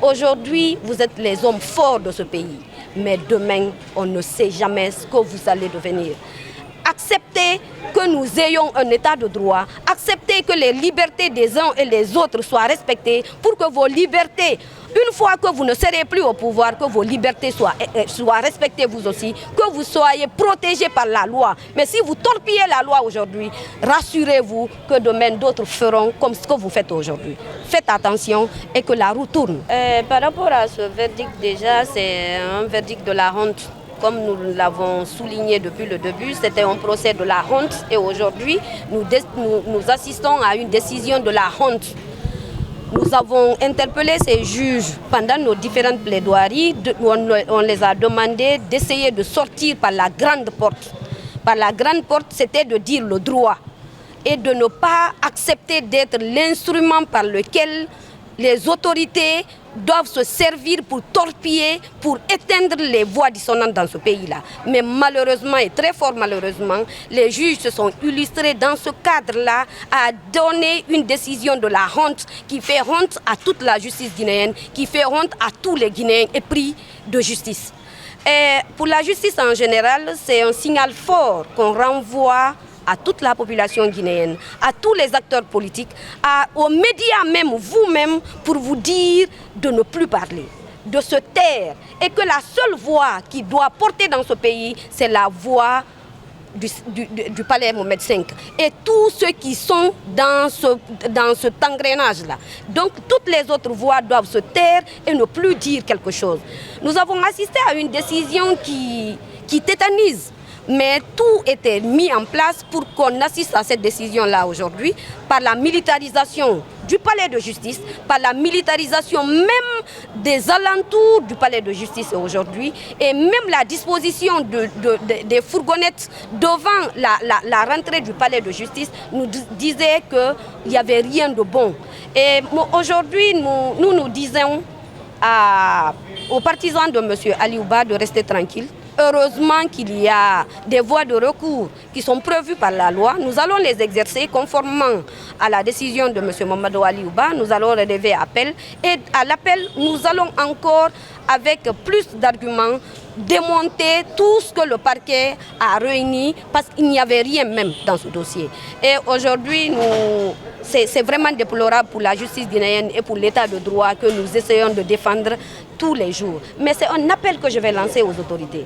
Aujourd'hui, vous êtes les hommes forts de ce pays. Mais demain, on ne sait jamais ce que vous allez devenir. Acceptez que nous ayons un état de droit. Acceptez que les libertés des uns et des autres soient respectées pour que vos libertés, une fois que vous ne serez plus au pouvoir, que vos libertés soient respectées vous aussi, que vous soyez protégés par la loi. Mais si vous torpillez la loi aujourd'hui, rassurez-vous que demain d'autres feront comme ce que vous faites aujourd'hui. Faites attention et que la roue tourne. Par rapport à ce verdict, déjà, c'est un verdict de la honte. Comme nous l'avons souligné depuis le début, c'était un procès de la honte et aujourd'hui, nous assistons à une décision de la honte. Nous avons interpellé ces juges pendant nos différentes plaidoiries. On les a demandé d'essayer de sortir par la grande porte. Par la grande porte, c'était de dire le droit et de ne pas accepter d'être l'instrument par lequel les autorités doivent se servir pour torpiller, pour éteindre les voix dissonantes dans ce pays-là. Mais malheureusement, et très fort malheureusement, les juges se sont illustrés dans ce cadre-là à donner une décision de la honte qui fait honte à toute la justice guinéenne, qui fait honte à tous les Guinéens épris de justice. Et pour la justice en général, c'est un signal fort qu'on renvoie à toute la population guinéenne, à tous les acteurs politiques, aux médias même, vous-même, pour vous dire de ne plus parler, de se taire. Et que la seule voix qui doit porter dans ce pays, c'est la voix du palais Mohamed V. Et tous ceux qui sont dans cet engrenage-là. Donc toutes les autres voix doivent se taire et ne plus dire quelque chose. Nous avons assisté à une décision qui tétanise. Mais tout était mis en place pour qu'on assiste à cette décision-là aujourd'hui par la militarisation du palais de justice, par la militarisation même des alentours du palais de justice aujourd'hui et même la disposition des fourgonnettes devant la rentrée du palais de justice nous disait qu'il n'y avait rien de bon. Et aujourd'hui, nous disons aux partisans de M. Aliouba de rester tranquilles. Heureusement qu'il y a des voies de recours qui sont prévues par la loi. Nous allons les exercer conformément à la décision de M. Mamadou Aliouba. Nous allons relever appel. Et à l'appel, nous allons encore, avec plus d'arguments, démonter tout ce que le parquet a réuni parce qu'il n'y avait rien même dans ce dossier. Et aujourd'hui, c'est vraiment déplorable pour la justice guinéenne et pour l'état de droit que nous essayons de défendre tous les jours. Mais c'est un appel que je vais lancer aux autorités.